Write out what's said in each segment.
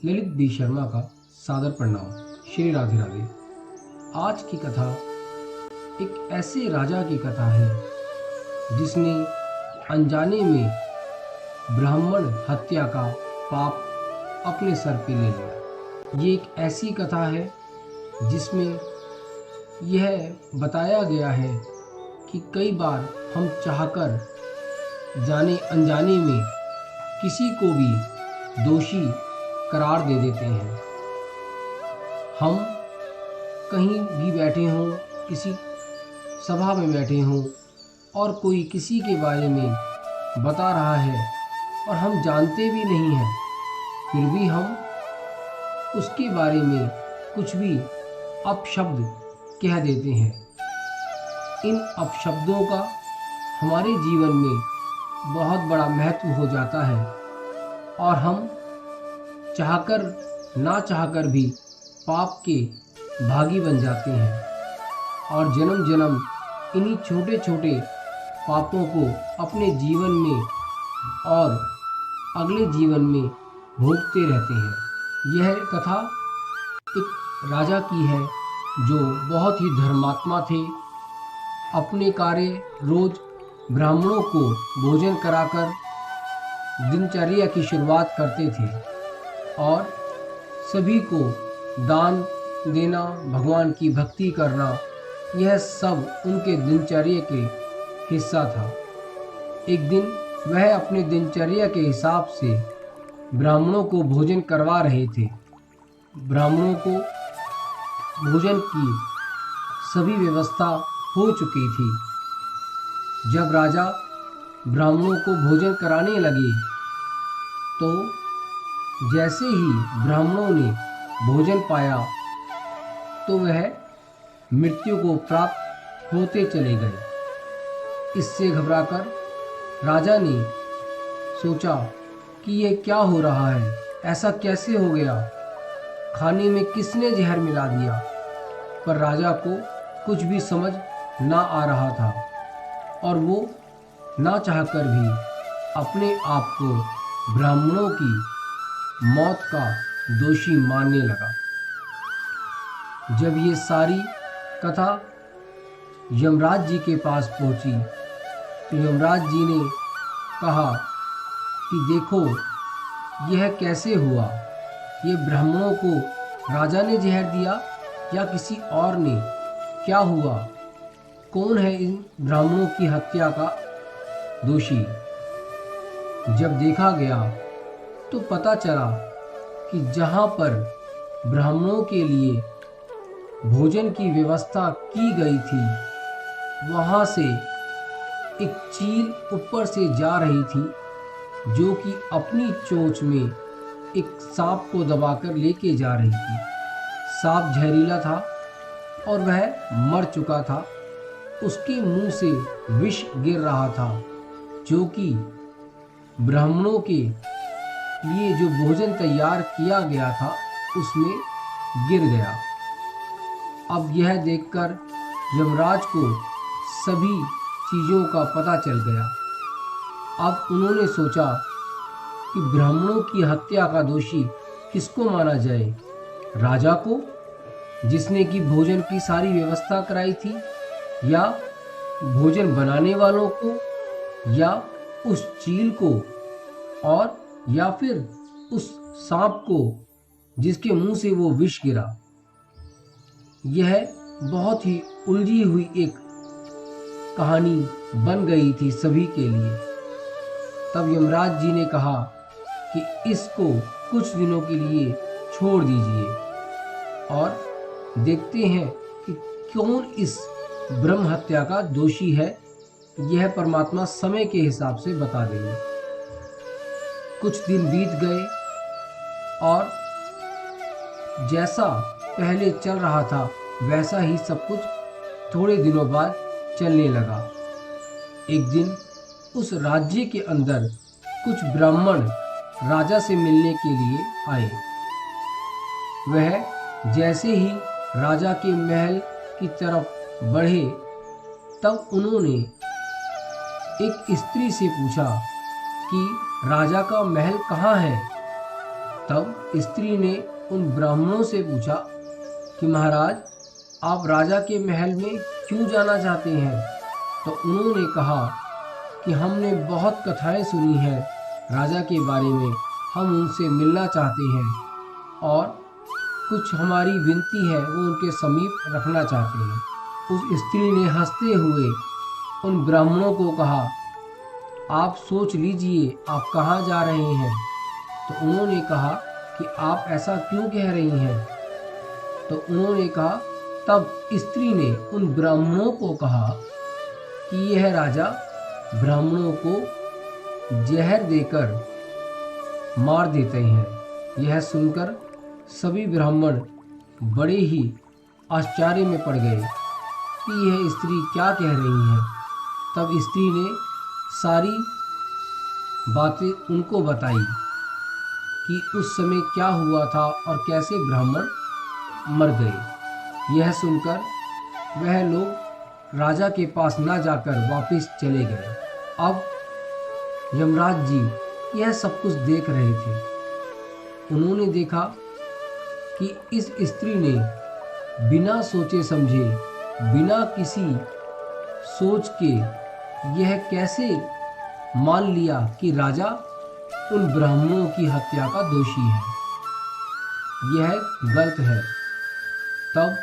Lalit B Sharma का सादर प्रणाम। श्री राधे राधे। आज की कथा एक ऐसे राजा की कथा है जिसने अनजाने में ब्राह्मण हत्या का पाप अपने सर पे ले लिया। ये एक ऐसी कथा है जिसमें यह बताया गया है कि कई बार हम चाहकर जाने अनजाने में किसी को भी दोषी करार दे देते हैं। हम कहीं भी बैठे हों, किसी सभा में बैठे हों और कोई किसी के बारे में बता रहा है और हम जानते भी नहीं हैं, फिर भी हम उसके बारे में कुछ भी अपशब्द कह देते हैं। इन अपशब्दों का हमारे जीवन में बहुत बड़ा महत्व हो जाता है और हम चाहकर ना चाहकर भी पाप के भागी बन जाते हैं और जन्म जन्म इन्हीं छोटे छोटे पापों को अपने जीवन में और अगले जीवन में भोगते रहते हैं। यह कथा एक राजा की है जो बहुत ही धर्मात्मा थे। अपने कार्य रोज ब्राह्मणों को भोजन कराकर दिनचर्या की शुरुआत करते थे और सभी को दान देना, भगवान की भक्ति करना, यह सब उनके दिनचर्या के हिस्सा था। एक दिन वह अपने दिनचर्या के हिसाब से ब्राह्मणों को भोजन करवा रहे थे। ब्राह्मणों को भोजन की सभी व्यवस्था हो चुकी थी। जब राजा ब्राह्मणों को भोजन कराने लगे तो जैसे ही ब्राह्मणों ने भोजन पाया तो वह मृत्यु को प्राप्त होते चले गए। इससे घबराकर राजा ने सोचा कि यह क्या हो रहा है, ऐसा कैसे हो गया, खाने में किसने जहर मिला दिया। पर राजा को कुछ भी समझ ना आ रहा था और वो ना चाहकर भी अपने आप को ब्राह्मणों की मौत का दोषी मानने लगा। जब ये सारी कथा यमराज जी के पास पहुंची तो यमराज जी ने कहा कि देखो यह कैसे हुआ, ये ब्राह्मणों को राजा ने जहर दिया या किसी और ने, क्या हुआ, कौन है इन ब्राह्मणों की हत्या का दोषी। जब देखा गया तो पता चला कि जहाँ पर ब्राह्मणों के लिए भोजन की व्यवस्था की गई थी वहाँ से एक चील ऊपर से जा रही थी जो कि अपनी चोंच में एक सांप को दबाकर लेके जा रही थी। सांप जहरीला था और वह मर चुका था। उसके मुंह से विष गिर रहा था जो कि ब्राह्मणों के लिए जो भोजन तैयार किया गया था उसमें गिर गया। अब यह देखकर यमराज को सभी चीज़ों का पता चल गया। अब उन्होंने सोचा कि ब्राह्मणों की हत्या का दोषी किसको माना जाए, राजा को जिसने कि भोजन की सारी व्यवस्था कराई थी, या भोजन बनाने वालों को, या उस चील को, और या फिर उस सांप को जिसके मुंह से वो विष गिरा। यह बहुत ही उलझी हुई एक कहानी बन गई थी सभी के लिए। तब यमराज जी ने कहा कि इसको कुछ दिनों के लिए छोड़ दीजिए और देखते हैं कि कौन इस ब्रह्म हत्या का दोषी है। यह परमात्मा समय के हिसाब से बता देंगे। कुछ दिन बीत गए और जैसा पहले चल रहा था वैसा ही सब कुछ थोड़े दिनों बाद चलने लगा। एक दिन उस राज्य के अंदर कुछ ब्राह्मण राजा से मिलने के लिए आए। वह जैसे ही राजा के महल की तरफ बढ़े तब उन्होंने एक स्त्री से पूछा कि राजा का महल कहाँ है। तब स्त्री ने उन ब्राह्मणों से पूछा कि महाराज, आप राजा के महल में क्यों जाना चाहते हैं? तो उन्होंने कहा कि हमने बहुत कथाएं सुनी हैं राजा के बारे में, हम उनसे मिलना चाहते हैं और कुछ हमारी विनती है वो उनके समीप रखना चाहते हैं। उस स्त्री ने हंसते हुए उन ब्राह्मणों को कहा, आप सोच लीजिए आप कहाँ जा रहे हैं। तो उन्होंने कहा कि आप ऐसा क्यों कह रही हैं? तो उन्होंने कहा, तब स्त्री ने उन ब्राह्मणों को कहा कि यह राजा ब्राह्मणों को जहर देकर मार देते हैं। यह सुनकर सभी ब्राह्मण बड़े ही आश्चर्य में पड़ गए कि यह स्त्री क्या कह रही है। तब स्त्री ने सारी बातें उनको बताई कि उस समय क्या हुआ था और कैसे ब्राह्मण मर गए। यह सुनकर वह लोग राजा के पास न जाकर वापस चले गए। अब यमराज जी यह सब कुछ देख रहे थे। उन्होंने देखा कि इस स्त्री ने बिना सोचे समझे, बिना किसी सोच के यह कैसे मान लिया कि राजा उन ब्राह्मणों की हत्या का दोषी है। यह गलत है। तब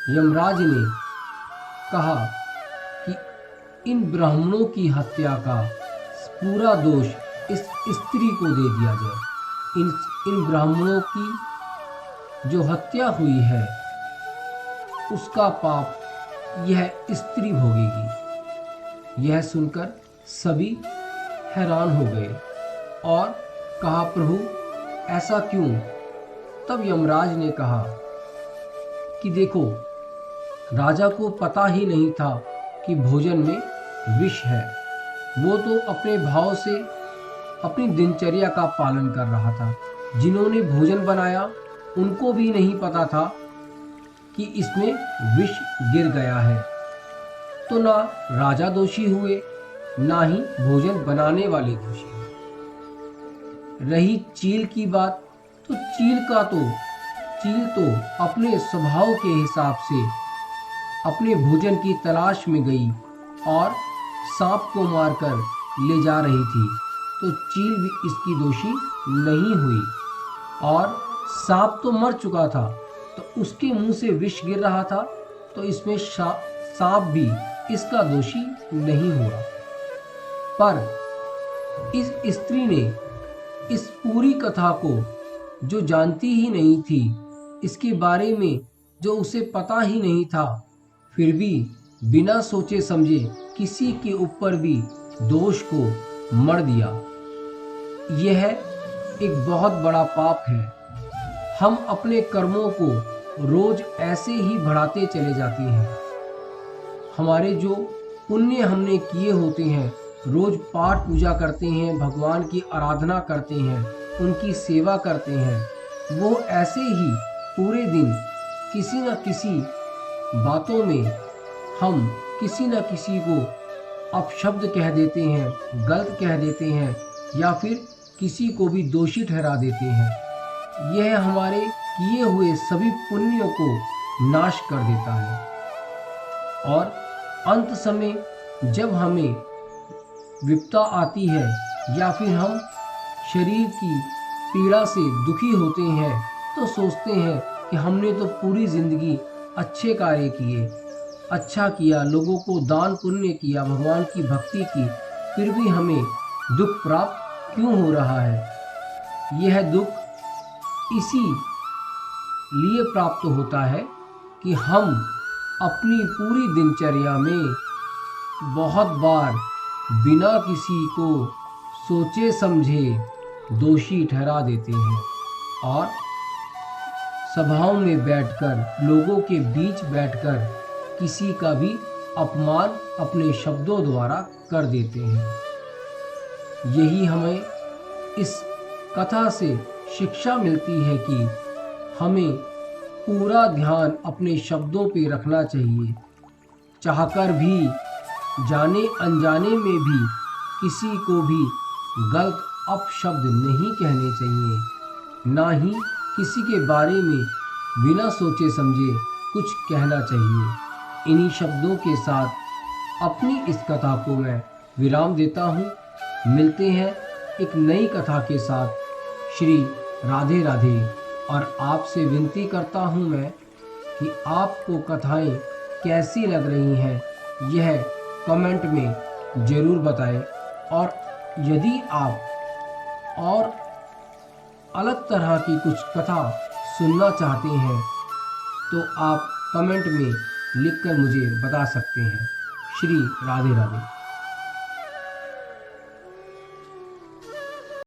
यमराज ने कहा कि इन ब्राह्मणों की हत्या का पूरा दोष इस स्त्री को दे दिया जाए। इन ब्राह्मणों की जो हत्या हुई है उसका पाप यह स्त्री भोगेगी। यह सुनकर सभी हैरान हो गए और कहा, प्रभु ऐसा क्यों? तब यमराज ने कहा कि देखो, राजा को पता ही नहीं था कि भोजन में विष है। वो तो अपने भाव से अपनी दिनचर्या का पालन कर रहा था। जिन्होंने भोजन बनाया उनको भी नहीं पता था कि इसमें विष गिर गया है। तो ना राजा दोषी हुए, ना ही भोजन बनाने वाले दोषी हुए। रही चील की बात, तो चील तो अपने स्वभाव के हिसाब से अपने भोजन की तलाश में गई और सांप को मारकर ले जा रही थी। तो चील भी इसकी दोषी नहीं हुई और सांप तो मर चुका था, तो उसके मुंह से विष गिर रहा था, तो इसमें सांप भी इसका दोषी नहीं हुआ। पर इस स्त्री ने इस पूरी कथा को, जो जानती ही नहीं थी, इसके बारे में जो उसे पता ही नहीं था, फिर भी बिना सोचे समझे किसी के ऊपर भी दोष को मढ़ दिया। यह एक बहुत बड़ा पाप है। हम अपने कर्मों को रोज ऐसे ही बढ़ाते चले जाते हैं। हमारे जो पुण्य हमने किए होते हैं, रोज पाठ पूजा करते हैं, भगवान की आराधना करते हैं, उनकी सेवा करते हैं, वो ऐसे ही पूरे दिन किसी न किसी बातों में हम किसी न किसी को अपशब्द कह देते हैं, गलत कह देते हैं या फिर किसी को भी दोषी ठहरा देते हैं। यह हमारे किए हुए सभी पुण्यों को नाश कर देता है और अंत समय जब हमें विपदा आती है या फिर हम शरीर की पीड़ा से दुखी होते हैं, तो सोचते हैं कि हमने तो पूरी जिंदगी अच्छे कार्य किए, अच्छा किया, लोगों को दान पुण्य किया, भगवान की भक्ति की, फिर भी हमें दुख प्राप्त क्यों हो रहा है? यह दुख इसी लिए प्राप्त होता है कि हम अपनी पूरी दिनचर्या में बहुत बार बिना किसी को सोचे समझे दोषी ठहरा देते हैं और सभाओं में बैठकर, लोगों के बीच बैठकर किसी का भी अपमान अपने शब्दों द्वारा कर देते हैं। यही हमें इस कथा से शिक्षा मिलती है कि हमें पूरा ध्यान अपने शब्दों पे रखना चाहिए। चाहकर भी, जाने अनजाने में भी किसी को भी गलत अपशब्द नहीं कहने चाहिए। ना ही किसी के बारे में बिना सोचे समझे कुछ कहना चाहिए। इन्हीं शब्दों के साथ अपनी इस कथा को मैं विराम देता हूँ। मिलते हैं एक नई कथा के साथ। श्री राधे राधे। और आपसे विनती करता हूँ मैं कि आपको कथाएं कैसी लग रही हैं यह कमेंट में ज़रूर बताएं। और यदि आप और अलग तरह की कुछ कथा सुनना चाहते हैं तो आप कमेंट में लिखकर मुझे बता सकते हैं। श्री राधे राधे।